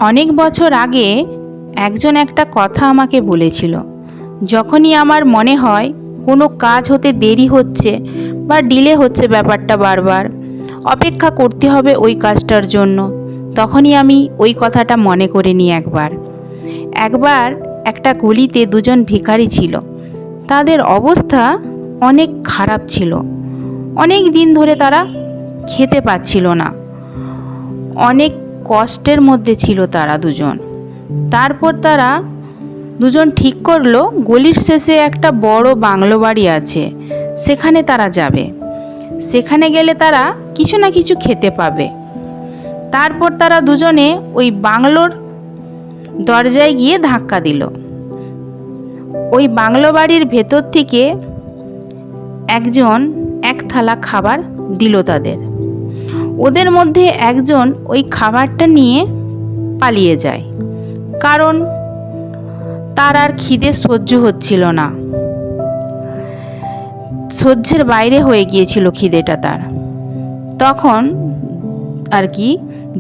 অনেক বছর আগে একজন একটা কথা আমাকে বলেছিল, যখনই আমার মনে হয় কোনো কাজ হতে দেরি হচ্ছে বা ডিলে হচ্ছে, ব্যাপারটা বারবার অপেক্ষা করতে হবে ওই কাজটার জন্য, তখনই আমি ওই কথাটা মনে করে নিই। একবার একটা গলিতে দুজন ভিখারি ছিল। তাদের অবস্থা অনেক খারাপ ছিল। অনেক দিন ধরে তারা খেতে পাচ্ছিল না, অনেক কষ্টের মধ্যে ছিল তারা দুজন। তারপর তারা দুজন ঠিক করলো, গলির শেষে একটা বড় বাংলো বাড়ি আছে, সেখানে তারা যাবে। সেখানে গেলে তারা কিছু না কিছু খেতে পাবে। তারপর তারা দুজনে ওই বাংলোর দরজায় গিয়ে ধাক্কা দিল। ওই বাংলো বাড়ির ভেতর থেকে একজন এক থালা খাবার দিল তাদের। ওদের মধ্যে একজন ওই খাবারটা নিয়ে পালিয়ে যায়, কারণ তার আর খিদে সহ্য হচ্ছিল না, সহ্যের বাইরে হয়ে গিয়েছিল খিদেটা তার। তখন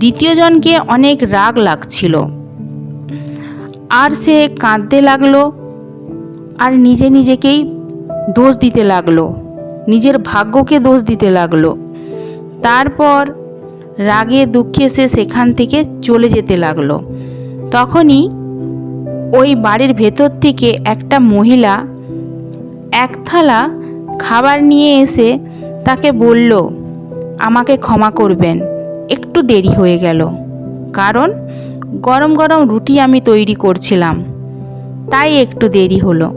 দ্বিতীয়জনকে অনেক রাগ লাগছিল, আর সে কাঁদতে লাগলো আর নিজেকেই দোষ দিতে লাগলো, নিজের ভাগ্যকে দোষ দিতে লাগলো। তারপর রাগে দুঃখে সে সেখান থেকে চলে যেতে লাগলো। তখনই ওই বাড়ির ভেতর থেকে একটা মহিলা এক থালা খাবার নিয়ে এসে তাকে বলল, আমাকে ক্ষমা করবেন, একটু দেরি হয়ে গেল, কারণ গরম গরম রুটি আমি তৈরি করছিলাম, তাই একটু দেরি হলো।